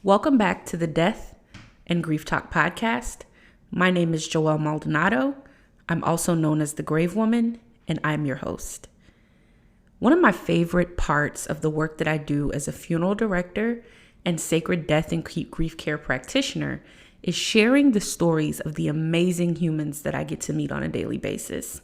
Welcome back to the Death and Grief Talk podcast. My name is Joelle Maldonado. I'm also known as the Grave Woman, and I'm your host. One of my favorite parts of the work that I do as a funeral director and sacred death and grief care practitioner is sharing the stories of the amazing humans that I get to meet on a daily basis.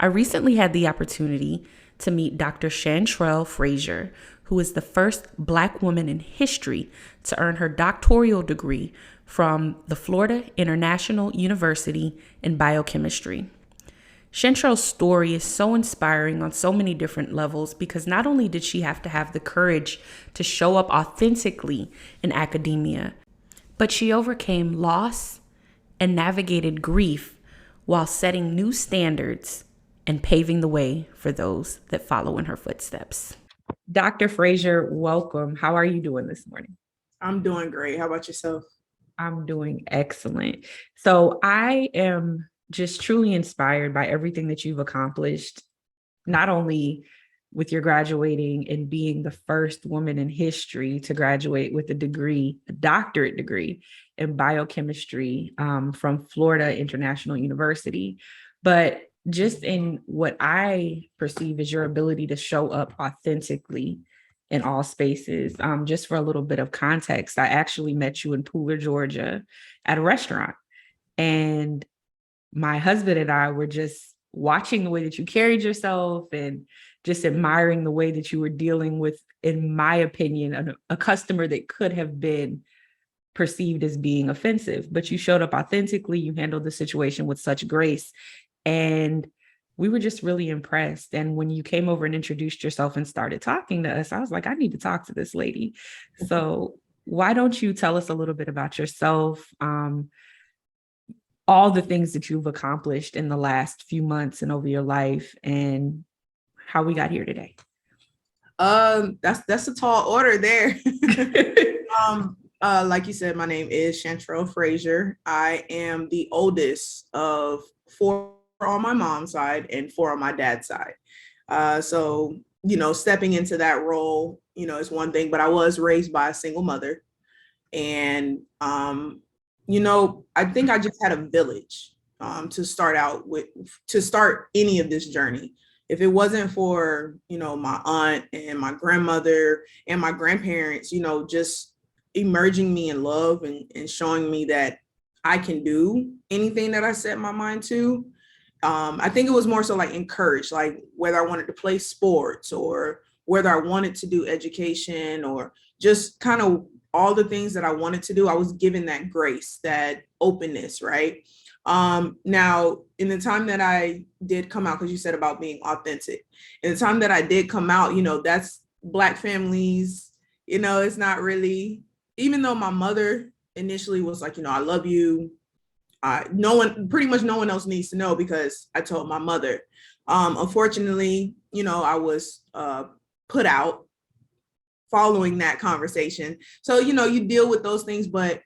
I recently had the opportunity to meet Dr. Chantrell Frazier, who is the first Black woman in history to earn her doctoral degree from the Florida International University in Biochemistry. Chantrell's story is so inspiring on so many different levels because not only did she have to have the courage to show up authentically in academia, but she overcame loss and navigated grief while setting new standards and paving the way for those that follow in her footsteps. Dr. Frazier, welcome. How are you doing this morning? I'm doing great. How about yourself? I'm doing excellent. So I am just truly inspired by everything that you've accomplished, not only with your graduating and being the first woman in history to graduate with a doctorate degree in biochemistry from Florida International University, but just in what I perceive as your ability to show up authentically in all spaces. Just for a little bit of context, I actually met you in Pooler, Georgia at a restaurant. And my husband and I were just watching the way that you carried yourself and just admiring the way that you were dealing with, in my opinion, a customer that could have been perceived as being offensive, but you showed up authentically, you handled the situation with such grace. And we were just really impressed. And when you came over and introduced yourself and started talking to us, I was like, I need to talk to this lady. So why don't you tell us a little bit about yourself, all the things that you've accomplished in the last few months and over your life, and how we got here today? That's a tall order there. Like you said, my name is Chantrell Frazier. I am the oldest of four on my mom's side and four on my dad's side. So, stepping into that role, is one thing, but I was raised by a single mother. And, I think I just had a village to start any of this journey. If it wasn't for, my aunt and my grandmother and my grandparents, just emerging me in love and showing me that I can do anything that I set my mind to. I think it was more so like encouraged, like whether I wanted to play sports or whether I wanted to do education or just kind of all the things that I wanted to do. I was given that grace, that openness, right? Now, in the time that I did come out, because you said about being authentic, in the time that I did come out, that's Black families, it's not really, even though my mother initially was like, I love you. Pretty much no one else needs to know because I told my mother. Unfortunately, I was put out following that conversation. So, you deal with those things, but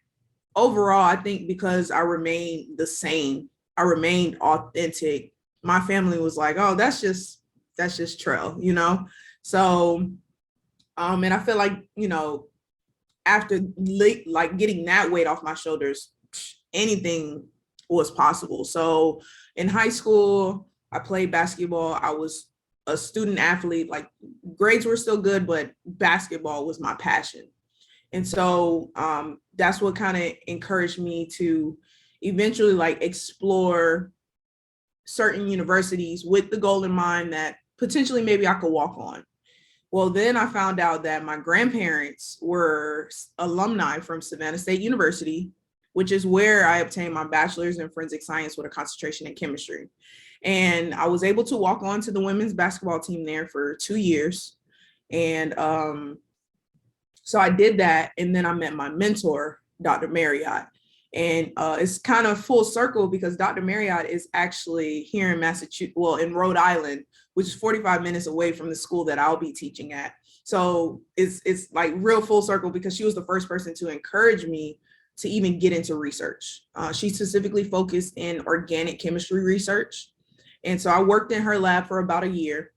overall, I think because I remained the same, I remained authentic. My family was like, oh, that's just Trell, So, and I feel like, after like getting that weight off my shoulders, anything was possible. So in high school, I played basketball. I was a student athlete, like grades were still good, but basketball was my passion. And so that's what kind of encouraged me to eventually like explore certain universities with the goal in mind that potentially maybe I could walk on. Well, then I found out that my grandparents were alumni from Savannah State University, which is where I obtained my bachelor's in forensic science with a concentration in chemistry. And I was able to walk on to the women's basketball team there for 2 years. And so I did that. And then I met my mentor, Dr. Marriott. And it's kind of full circle because Dr. Marriott is actually here in Massachusetts, well, in Rhode Island, which is 45 minutes away from the school that I'll be teaching at. So it's like real full circle because she was the first person to encourage me to even get into research. She specifically focused in organic chemistry research. And so I worked in her lab for about a year,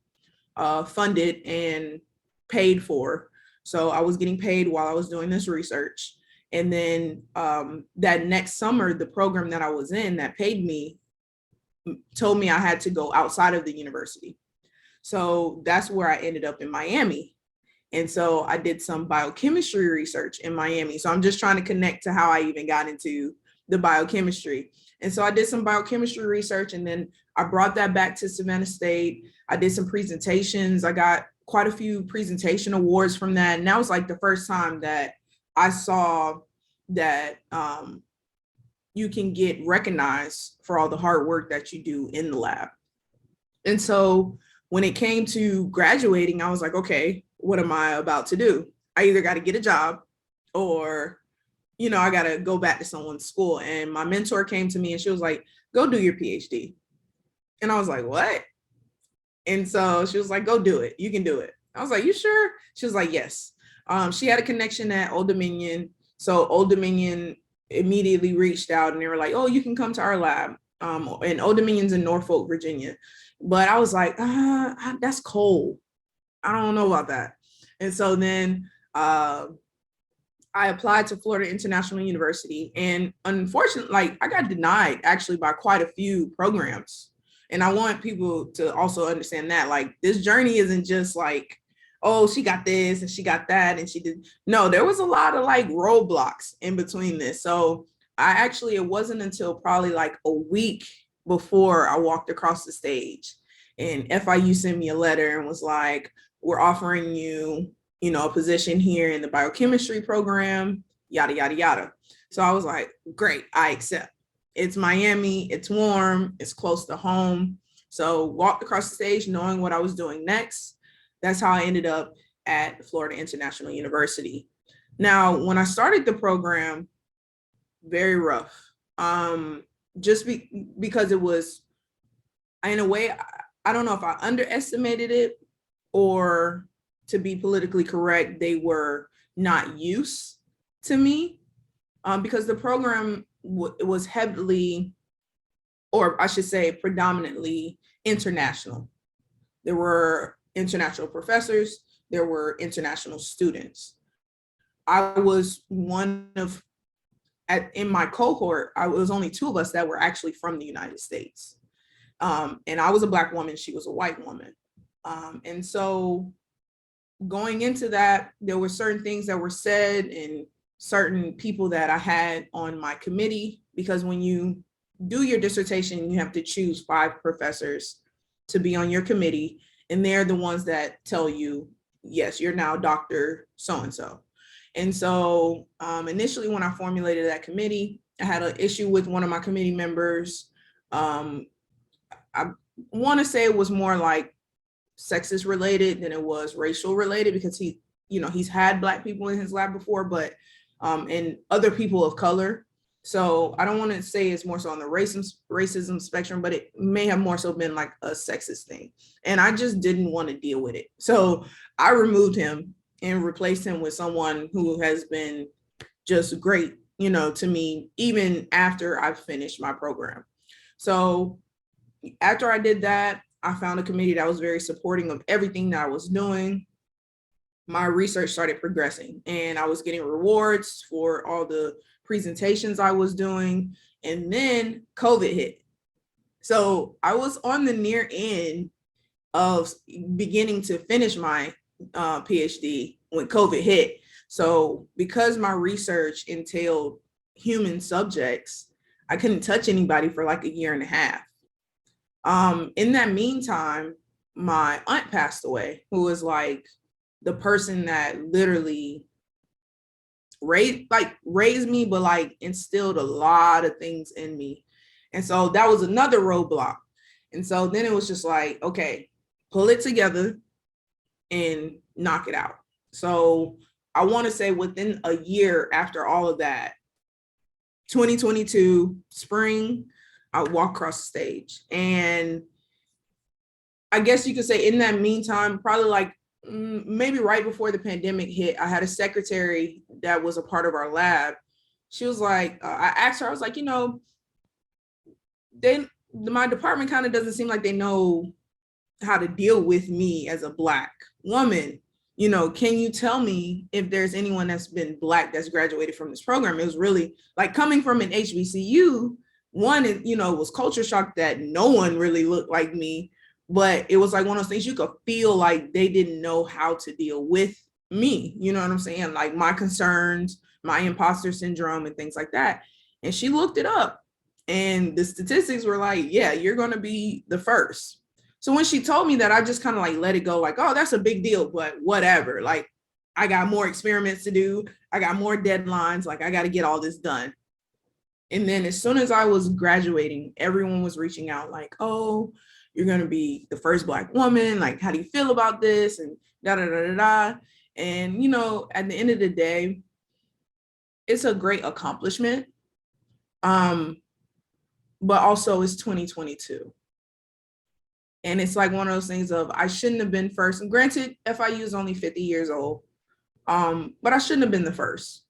funded and paid for. So I was getting paid while I was doing this research. And then that next summer, the program that I was in that paid me told me I had to go outside of the university. So that's where I ended up in Miami. And so I did some biochemistry research in Miami. So I'm just trying to connect to how I even got into the biochemistry. And so I did some biochemistry research, and then I brought that back to Savannah State. I did some presentations. I got quite a few presentation awards from that. And that was like the first time that I saw that you can get recognized for all the hard work that you do in the lab. And so when it came to graduating, I was like, okay, what am I about to do? I either got to get a job or, you know, I got to go back to someone's school. And my mentor came to me and she was like, go do your PhD. And I was like, what? And so she was like, go do it. You can do it. I was like, you sure? She was like, yes. She had a connection at Old Dominion. So Old Dominion immediately reached out and they were like, oh, you can come to our lab. And Old Dominion's in Norfolk, Virginia. But I was like, that's cold. I don't know about that. And so then I applied to Florida International University. And unfortunately, like, I got denied actually by quite a few programs. And I want people to also understand that, like, this journey isn't just like, oh, she got this and she got that and she did. No, there was a lot of like roadblocks in between this. So it wasn't until probably like a week before I walked across the stage and FIU sent me a letter and was like, we're offering you, you know, a position here in the biochemistry program, yada, yada, yada. So I was like, great, I accept. It's Miami, it's warm, it's close to home. So walked across the stage knowing what I was doing next. That's how I ended up at Florida International University. Now, when I started the program, very rough. Because it was, in a way, I don't know if I underestimated it or, to be politically correct, they were not used to me because the program was heavily, or I should say predominantly, international. There were international professors, there were international students. I was one of, in my cohort, I was only two of us that were actually from the United States. And I was a Black woman, she was a white woman. And so going into that, there were certain things that were said and certain people that I had on my committee, because when you do your dissertation, you have to choose 5 professors to be on your committee. And they're the ones that tell you, yes, you're now Dr. So-and-so. And so initially when I formulated that committee, I had an issue with one of my committee members. I want to say it was more like sexist related than it was racial related, because he's had Black people in his lab before, but and other people of color. So I don't want to say it's more so on the racism spectrum, but it may have more so been like a sexist thing. And I just didn't want to deal with it. So I removed him and replaced him with someone who has been just great, to me, even after I finished my program. So after I did that, I found a committee that was very supporting of everything that I was doing. My research started progressing and I was getting rewards for all the presentations I was doing. And then COVID hit. So I was on the near end of beginning to finish my PhD when COVID hit. So because my research entailed human subjects, I couldn't touch anybody for like a year and a half. In that meantime, my aunt passed away, who was like the person that literally raised me, but like instilled a lot of things in me. And so that was another roadblock. And so then it was just like, okay, pull it together and knock it out. So I want to say within a year after all of that, 2022 spring, I walked across the stage. And I guess you could say in that meantime, probably like maybe right before the pandemic hit, I had a secretary that was a part of our lab. She was like, I asked her, I was like, my department kind of doesn't seem like they know how to deal with me as a Black woman. can you tell me if there's anyone that's been Black that's graduated from this program? It was really like coming from an HBCU. One, was culture shock that no one really looked like me, but it was like one of those things you could feel like they didn't know how to deal with me. You know what I'm saying? Like my concerns, my imposter syndrome and things like that. And she looked it up and the statistics were like, yeah, you're going to be the first. So when she told me that, I just kind of like let it go, like, oh, that's a big deal, but whatever. Like, I got more experiments to do. I got more deadlines. Like, I got to get all this done. And then as soon as I was graduating, everyone was reaching out like, oh, you're going to be the first Black woman. Like, how do you feel about this? And da da da da da. And, at the end of the day, it's a great accomplishment. But also it's 2022. And it's like one of those things of I shouldn't have been first. And granted, FIU is only 50 years old, but I shouldn't have been the first.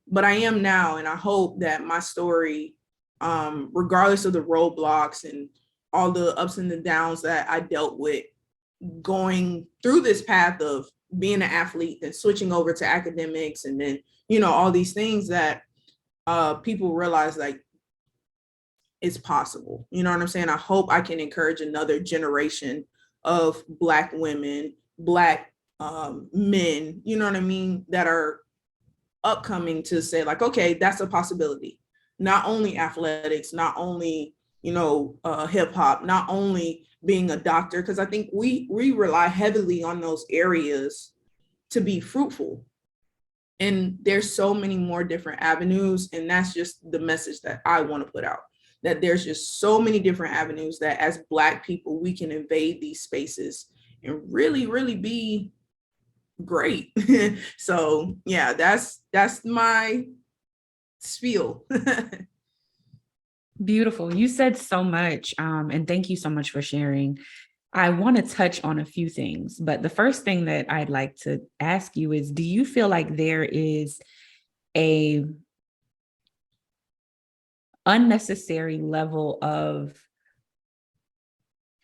But I am now, and I hope that my story, regardless of the roadblocks and all the ups and the downs that I dealt with going through this path of being an athlete and switching over to academics and then, all these things that people realize like it's possible. You know what I'm saying? I hope I can encourage another generation of Black women, Black men, you know what I mean, that are upcoming to say like, okay, that's a possibility. Not only athletics, not only, hip hop, not only being a doctor, because I think we rely heavily on those areas to be fruitful. And there's so many more different avenues. And that's just the message that I want to put out, that there's just so many different avenues that as Black people, we can invade these spaces and really, really be great. So yeah, that's my spiel. Beautiful. You said so much, and thank you so much for sharing. I want to touch on a few things, but the first thing that I'd like to ask you is, do you feel like there is a unnecessary level of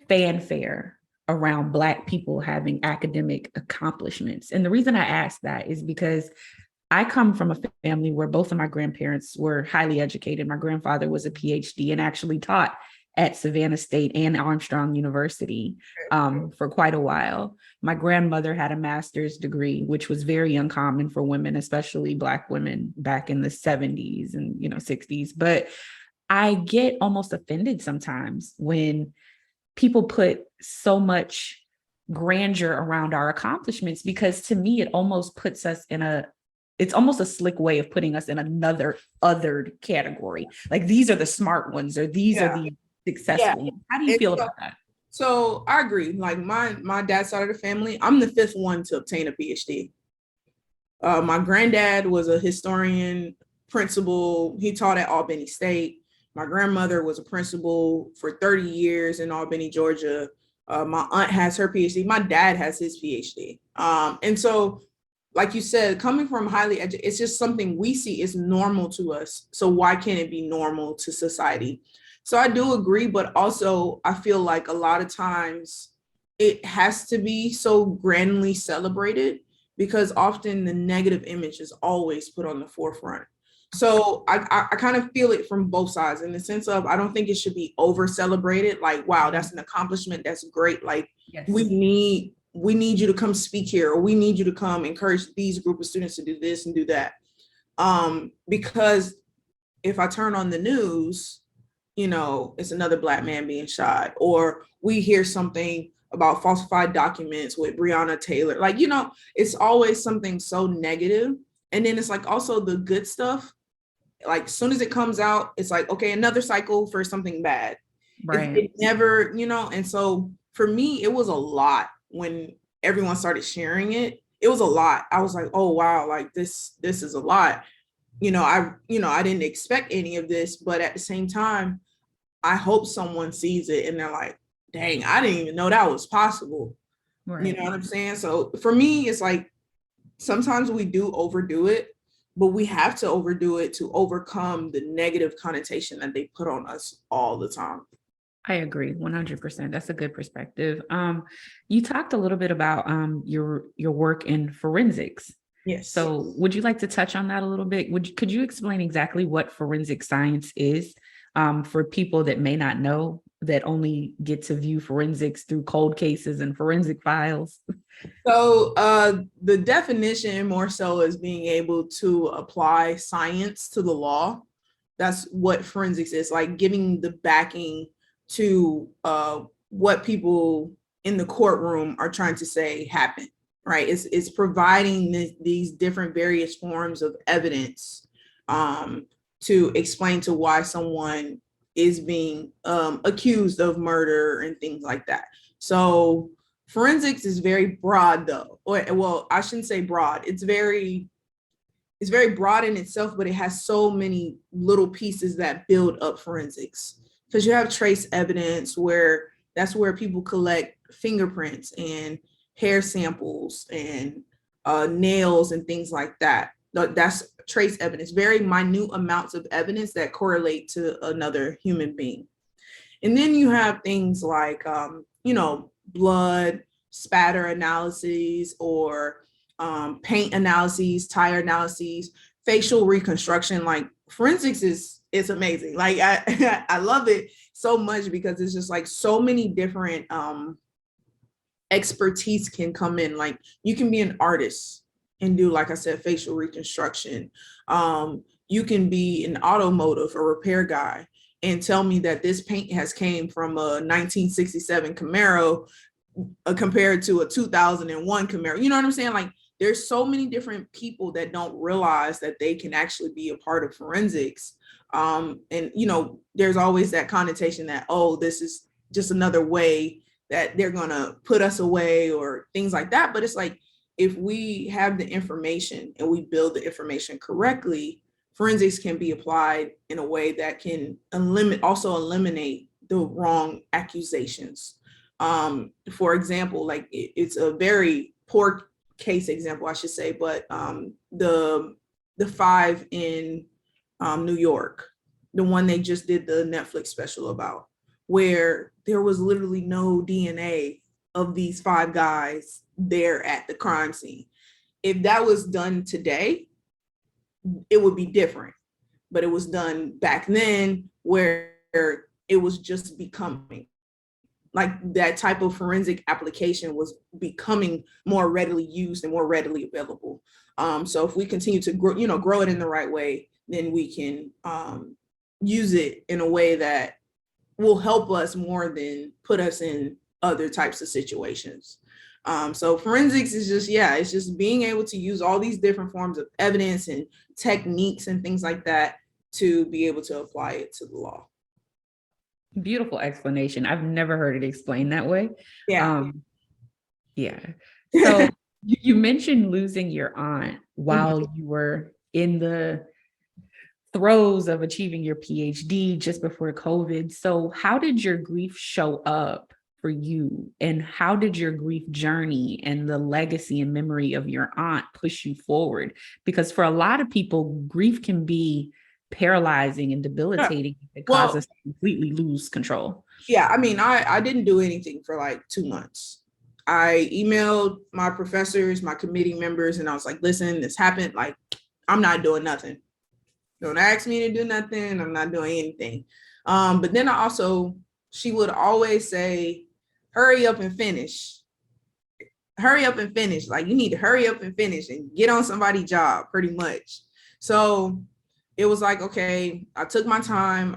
fanfare around Black people having academic accomplishments? And the reason I ask that is because I come from a family where both of my grandparents were highly educated. My grandfather was a PhD and actually taught at Savannah State and Armstrong University for quite a while. My grandmother had a master's degree, which was very uncommon for women, especially Black women back in the 70s and 60s. But I get almost offended sometimes when people put so much grandeur around our accomplishments, because to me, it almost puts us it's almost a slick way of putting us in another othered category. Like, these are the smart ones, or these are the successful ones. How do you feel about that? So I agree. Like my dad's side of the family, I'm the fifth one to obtain a PhD. My granddad was a historian, principal. He taught at Albany State. My grandmother was a principal for 30 years in Albany, Georgia. My aunt has her PhD. My dad has his PhD. And so, like you said, coming from highly educated, it's just something we see is normal to us. So why can't it be normal to society? So I do agree, but also I feel like a lot of times it has to be so grandly celebrated because often the negative image is always put on the forefront. So I kind of feel it from both sides in the sense of, I don't think it should be over celebrated. Like, wow, that's an accomplishment. That's great. Like, yes, we need you to come speak here, or we need you to come encourage these group of students to do this and do that. Because if I turn on the news, it's another Black man being shot, or we hear something about falsified documents with Breonna Taylor. Like, it's always something so negative. And then it's like also the good stuff. Like, as soon as it comes out, it's like, okay, another cycle for something bad. Right. It never, and so for me, it was a lot when everyone started sharing it. It was a lot. I was like, oh, wow, like this is a lot. I didn't expect any of this, but at the same time, I hope someone sees it and they're like, dang, I didn't even know that was possible. Right. You know what I'm saying? So for me, it's like, sometimes we do overdo it, but we have to overdo it to overcome the negative connotation that they put on us all the time. I agree 100%. That's a good perspective. You talked a little bit about your work in forensics. Yes. So would you like to touch on that a little bit? Could you explain exactly what forensic science is for people that may not know, that only get to view forensics through cold cases and forensic files? So the definition more so is being able to apply science to the law. That's what forensics is, like giving the backing to what people in the courtroom are trying to say happened, right? It's providing these different various forms of evidence to explain to why someone is being accused of murder and things like that. So forensics is very broad though, or well, I shouldn't say broad. It's very broad in itself, but it has so many little pieces that build up forensics. Because you have trace evidence, where that's where people collect fingerprints and hair samples and nails and things like that. That's trace evidence, very minute amounts of evidence that correlate to another human being. And then you have things like, blood spatter analyses, or paint analyses, tire analyses, facial reconstruction. Like forensics is amazing. Like I love it so much because it's just like so many different expertise can come in. Like you can be an artist and do, like I said, facial reconstruction. You can be an automotive or repair guy and tell me that this paint has came from a 1967 Camaro compared to a 2001 Camaro. You know what I'm saying? Like there's so many different people that don't realize that they can actually be a part of forensics. And, there's always that connotation that, oh, this is just another way that they're going to put us away or things like that. But it's like, if we have the information and we build the information correctly, forensics can be applied in a way that can eliminate the wrong accusations. For example, like it's a very poor case example, I should say, but the 5 in New York, the one they just did the Netflix special about, where there was literally no DNA of these 5 guys there at the crime scene. If that was done today, it would be different. But it was done back then where it was just becoming. Like that type of forensic application was becoming more readily used and more readily available. So if we continue to grow it in the right way, then we can use it in a way that will help us more than put us in other types of situations. So forensics is just, it's just being able to use all these different forms of evidence and techniques and things like that to be able to apply it to the law. Beautiful explanation. I've never heard it explained that way. Yeah. So you mentioned losing your aunt while you were in the throes of achieving your PhD just before COVID. So how did your grief show up for you? And how did your grief journey and the legacy and memory of your aunt push you forward? Because for a lot of people, grief can be paralyzing and debilitating. It causes us to completely lose control. Yeah, I mean, I didn't do anything for like 2 months. I emailed my professors, my committee members, and I was like, listen, this happened. Like, I'm not doing nothing. Don't ask me to do nothing. I'm not doing anything. But then she would always say, hurry up and finish. Hurry up and finish. Like, you need to hurry up and finish and get on somebody's job, pretty much. So it was like, okay, I took my time.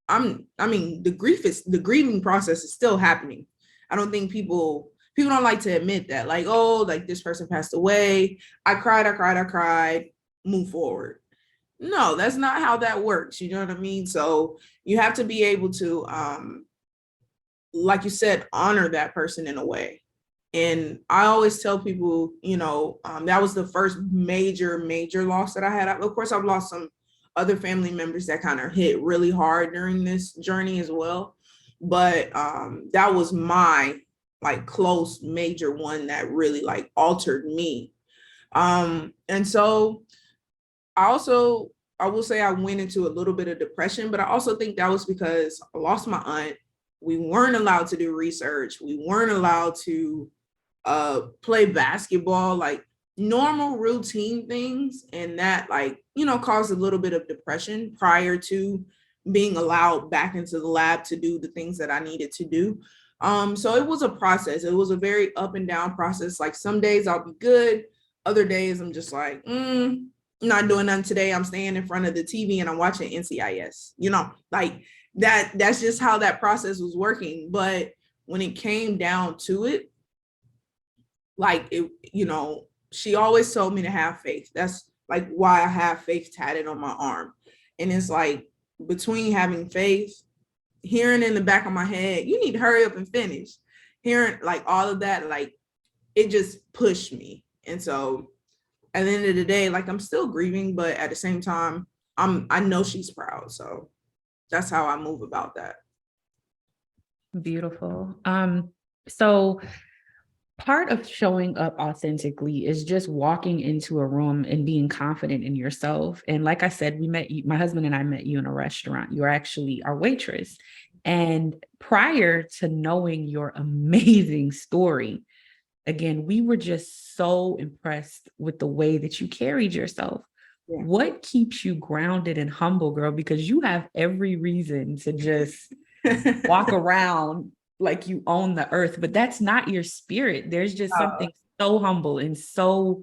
The grieving process is still happening. I don't think people don't like to admit that, like, oh, like this person passed away. I cried, move forward. No, that's not how that works. You know what I mean? So you have to be able to, like you said, honor that person in a way. And I always tell people, that was the first major loss that I had. Of course, I've lost some other family members that kind of hit really hard during this journey as well. But that was my like close major one that really like altered me. And so I will say I went into a little bit of depression, but I also think that was because I lost my aunt. we weren't allowed to do research. We weren't allowed to play basketball, like normal routine things. And that, like, caused a little bit of depression prior to being allowed back into the lab to do the things that I needed to do. So it was a process. It was a very up and down process. Like some days I'll be good. Other days I'm just like, not doing nothing today. I'm staying in front of the TV and I'm watching NCIS, like that's just how that process was working. But when it came down to it, like it, she always told me to have faith. That's like why I have faith tatted on my arm. And it's like, between having faith, hearing in the back of my head, you need to hurry up and finish, hearing like all of that, like it just pushed me. And so at the end of the day, like I'm still grieving, but at the same time, I know she's proud. So that's how I move about that. Beautiful. So part of showing up authentically is just walking into a room and being confident in yourself. And like I said, we met you, my husband and I met you in a restaurant. You're actually our waitress. And prior to knowing your amazing story, again, we were just so impressed with the way that you carried yourself. Yeah. What keeps you grounded and humble, girl? Because you have every reason to just walk around like you own the earth, but that's not your spirit. There's just something so humble and so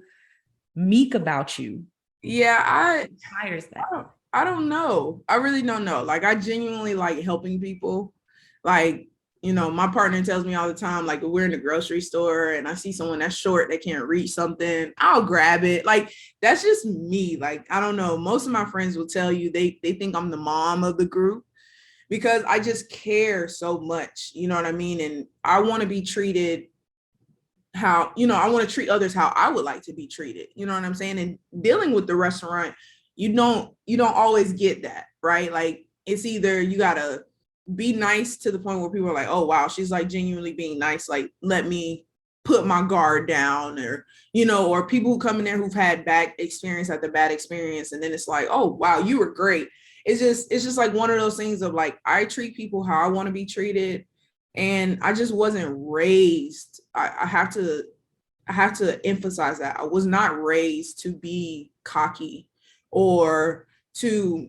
meek about you. Yeah, I don't know. I really don't know. Like I genuinely like helping people. Like, my partner tells me all the time, like if we're in the grocery store and I see someone that's short, that can't reach something, I'll grab it. Like that's just me. Like, I don't know. Most of my friends will tell you they think I'm the mom of the group, because I just care so much, you know what I mean? And I want to be treated how, I want to treat others how I would like to be treated, you know what I'm saying? And dealing with the restaurant, you don't always get that, right? Like it's either you gotta be nice to the point where people are like, oh wow, she's like genuinely being nice, like let me put my guard down, or or people who come in there who've had bad experience after bad experience, and then it's like, oh wow, you were great. It's just like one of those things of like, I treat people how I want to be treated. And I just wasn't raised. I have to emphasize that. I was not raised to be cocky or to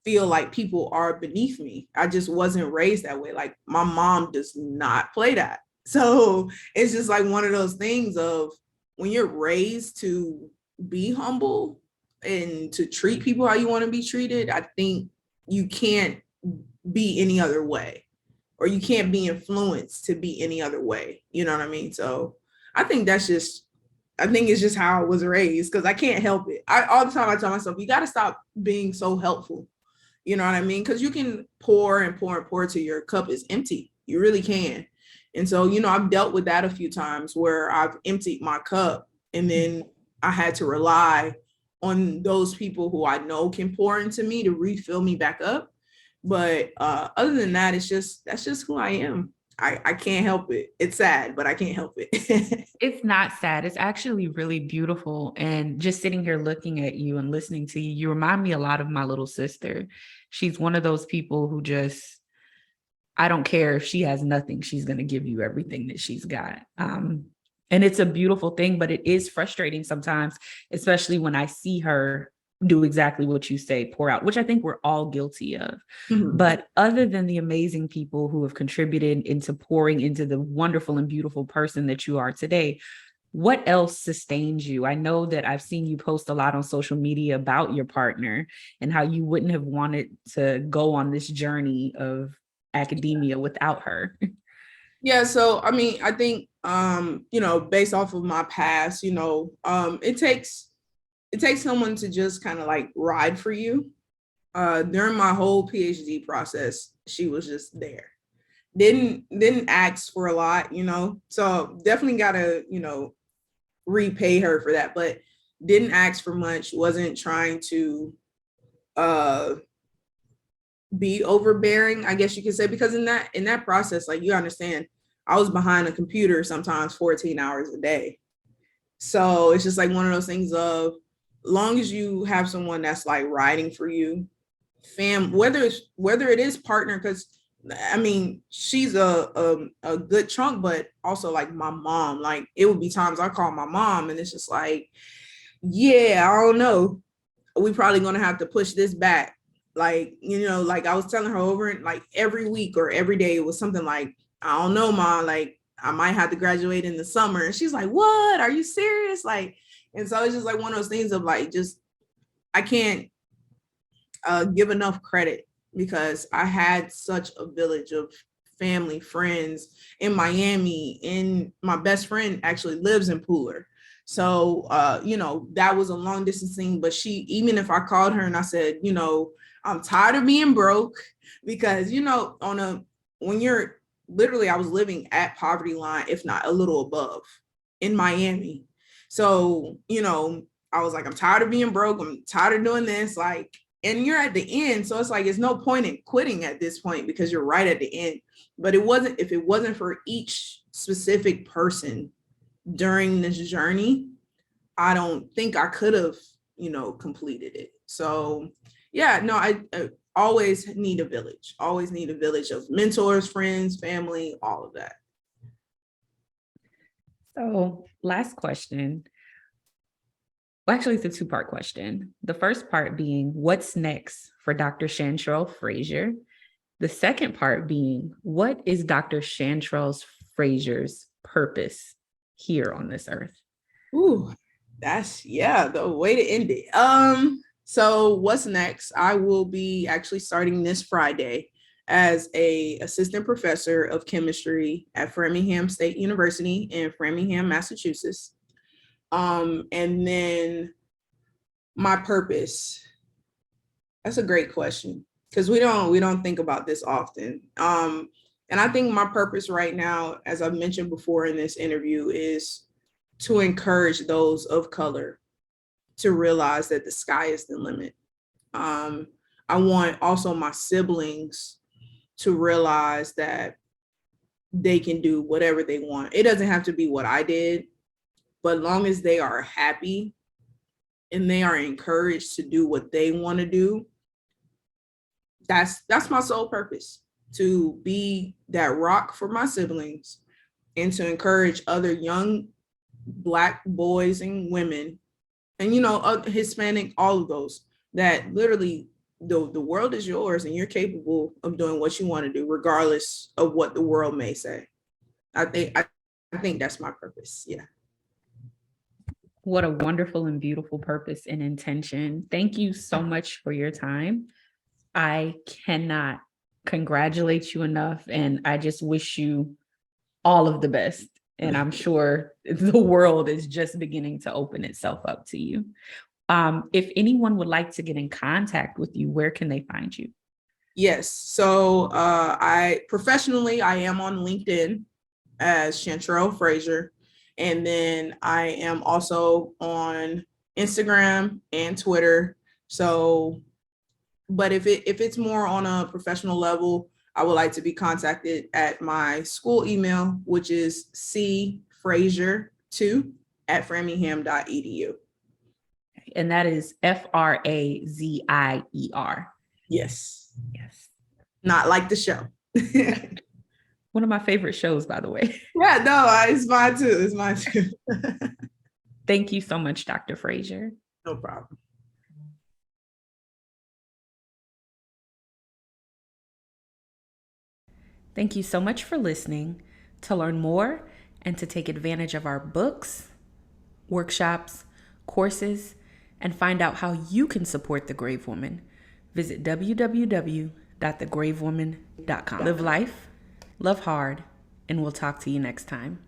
feel like people are beneath me. I just wasn't raised that way. Like my mom does not play that. So it's just like one of those things of when you're raised to be humble and to treat people how you want to be treated, I think you can't be any other way, or you can't be influenced to be any other way. You know what I mean? So I think it's just how I was raised, because I can't help it. All the time I tell myself, you got to stop being so helpful. You know what I mean? Because you can pour and pour and pour till your cup is empty. You really can. And so, I've dealt with that a few times where I've emptied my cup and then I had to rely on those people who I know can pour into me to refill me back up. But other than that, that's just who I am. I can't help it. It's sad, but I can't help it. It's not sad. It's actually really beautiful. And just sitting here looking at you and listening to you, you remind me a lot of my little sister. She's one of those people who just, I don't care if she has nothing, she's going to give you everything that she's got. And it's a beautiful thing, but it is frustrating sometimes, especially when I see her do exactly what you say, pour out, which I think we're all guilty of. Mm-hmm. But other than the amazing people who have contributed into pouring into the wonderful and beautiful person that you are today, what else sustains you? I know that I've seen you post a lot on social media about your partner and how you wouldn't have wanted to go on this journey of academia without her. Yeah. So, I mean, I think, based off of my past, it takes someone to just kind of like ride for you. During my whole PhD process, she was just there. Didn't ask for a lot, so definitely gotta, repay her for that, but didn't ask for much, wasn't trying to be overbearing, I guess you could say, because in that process, like, you understand, I was behind a computer sometimes 14 hours a day. So it's just like one of those things of, long as you have someone that's like riding for you, whether it is partner, because I mean, she's a good chunk, but also like my mom. Like it would be times I call my mom and it's just like, yeah, I don't know. We probably gonna have to push this back. Like, like I was telling her over and like every week or every day it was something like, I don't know, mom, like I might have to graduate in the summer. And she's like, what? Are you serious? Like, and so it's just like one of those things of like, just I can't give enough credit because I had such a village of family, friends in Miami, and my best friend actually lives in Pooler. So, that was a long distance thing, but even if I called her and I said, I'm tired of being broke because, when you're literally, I was living at poverty line, if not a little above in Miami. So, I was like, I'm tired of being broke. I'm tired of doing this. Like, and you're at the end. So it's like, it's no point in quitting at this point because you're right at the end. But if it wasn't for each specific person during this journey, I don't think I could have, completed it. So yeah, no, I always need a village of mentors, friends, family, all of that. So last question. Well, actually, it's a two-part question. The first part being, what's next for Dr. Chantrell Frazier? The second part being, what is Dr. Chantrell Frazier's purpose here on this earth? Ooh, that's the way to end it. So what's next? I will be actually starting this Friday as a assistant professor of chemistry at Framingham State University in Framingham, Massachusetts. And then my purpose. That's a great question because we don't think about this often. And I think my purpose right now, as I've mentioned before in this interview, is to encourage those of color to realize that the sky is the limit. I want also my siblings to realize that they can do whatever they want. It doesn't have to be what I did, but long as they are happy and they are encouraged to do what they want to do, that's my sole purpose, to be that rock for my siblings and to encourage other young Black boys and women and, Hispanic, all of those, that literally the world is yours and you're capable of doing what you want to do, regardless of what the world may say. I think that's my purpose. Yeah. What a wonderful and beautiful purpose and intention. Thank you so much for your time. I cannot congratulate you enough, and I just wish you all of the best. And I'm sure the world is just beginning to open itself up to you. If anyone would like to get in contact with you, where can they find you? Yes. So I am on LinkedIn as Chantrell Frazier. And then I am also on Instagram and Twitter. So, but if it's more on a professional level, I would like to be contacted at my school email, which is cfrazier2@framingham.edu. And that is Frazier. Yes. Yes. Not like the show. One of my favorite shows, by the way. Yeah, no, it's mine too. It's mine too. Thank you so much, Dr. Frazier. No problem. Thank you so much for listening. To learn more and to take advantage of our books, workshops, courses, and find out how you can support The Grave Woman, visit www.thegravewoman.com. Live life, love hard, and we'll talk to you next time.